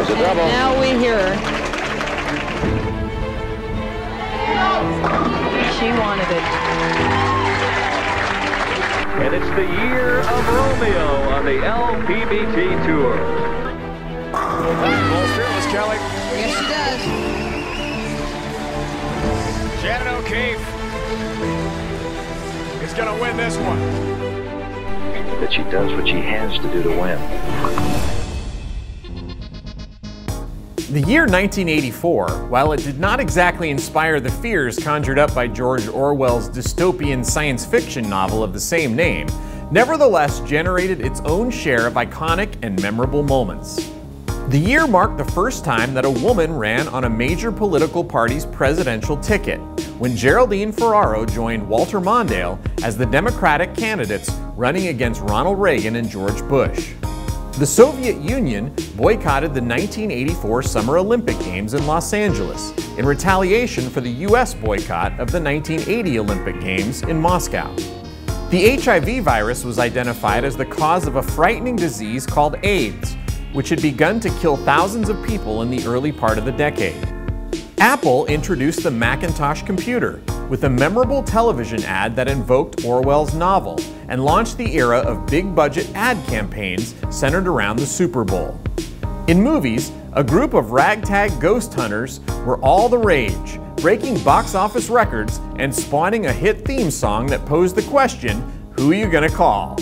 was a double. Now we hear her. She wanted it. And it's the year of Romeo on the LPBT Tour. Ball's fearless, Kelly. Yes, she does. Shannon O'Keefe is going to win this one. That she does what she has to do to win. The year 1984, while it did not exactly inspire the fears conjured up by George Orwell's dystopian science fiction novel of the same name, nevertheless generated its own share of iconic and memorable moments. The year marked the first time that a woman ran on a major political party's presidential ticket, when Geraldine Ferraro joined Walter Mondale as the Democratic candidates running against Ronald Reagan and George Bush. The Soviet Union boycotted the 1984 Summer Olympic Games in Los Angeles in retaliation for the U.S. boycott of the 1980 Olympic Games in Moscow. The HIV virus was identified as the cause of a frightening disease called AIDS, which had begun to kill thousands of people in the early part of the decade. Apple introduced the Macintosh computer with a memorable television ad that invoked Orwell's novel and launched the era of big-budget ad campaigns centered around the Super Bowl. In movies, a group of ragtag ghost hunters were all the rage, breaking box office records and spawning a hit theme song that posed the question, who are you gonna call?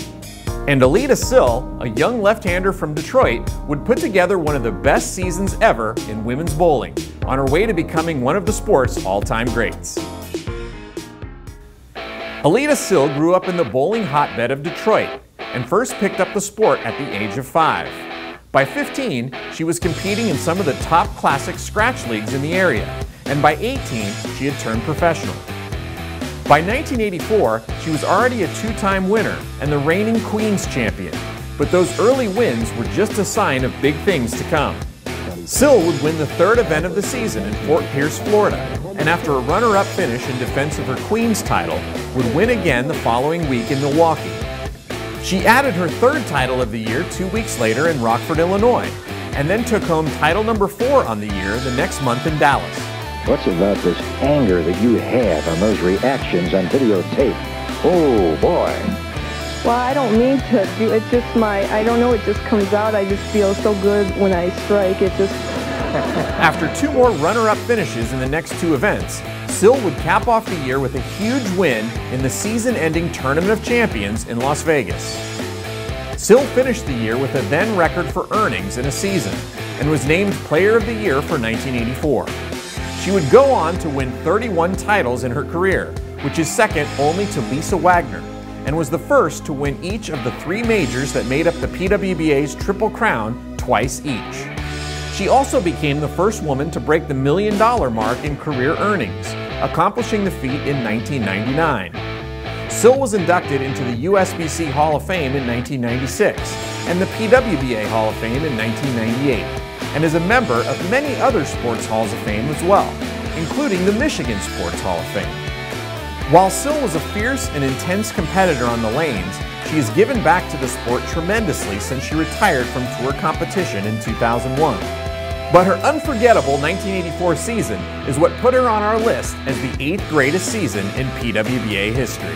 And Aleta Sill, a young left-hander from Detroit, would put together one of the best seasons ever in women's bowling, on her way to becoming one of the sport's all-time greats. Aleta Sill grew up in the bowling hotbed of Detroit and first picked up the sport at the age of 5. By 15, she was competing in some of the top classic scratch leagues in the area, and by 18, she had turned professional. By 1984, she was already a two-time winner and the reigning Queen's champion, but those early wins were just a sign of big things to come. Sill would win the third event of the season in Fort Pierce, Florida, and after a runner-up finish in defense of her Queen's title, would win again the following week in Milwaukee. She added her third title of the year 2 weeks later in Rockford, Illinois, and then took home title number 4 on the year the next month in Dallas. What's about this anger that you have on those reactions on videotape? Oh, boy. Well, I don't mean to do it. Just I don't know, it just comes out. I just feel so good when I strike. It just... After 2 more runner-up finishes in the next 2 events, Sill would cap off the year with a huge win in the season-ending Tournament of Champions in Las Vegas. Sill finished the year with a then record for earnings in a season and was named Player of the Year for 1984. She would go on to win 31 titles in her career, which is second only to Lisa Wagner, and was the first to win each of the 3 majors that made up the PWBA's Triple Crown twice each. She also became the first woman to break the $1 million mark in career earnings, accomplishing the feat in 1999. Sill was inducted into the USBC Hall of Fame in 1996 and the PWBA Hall of Fame in 1998, and is a member of many other sports halls of fame as well, including the Michigan Sports Hall of Fame. While Sill was a fierce and intense competitor on the lanes, she has given back to the sport tremendously since she retired from tour competition in 2001. But her unforgettable 1984 season is what put her on our list as the 8th greatest season in PWBA history.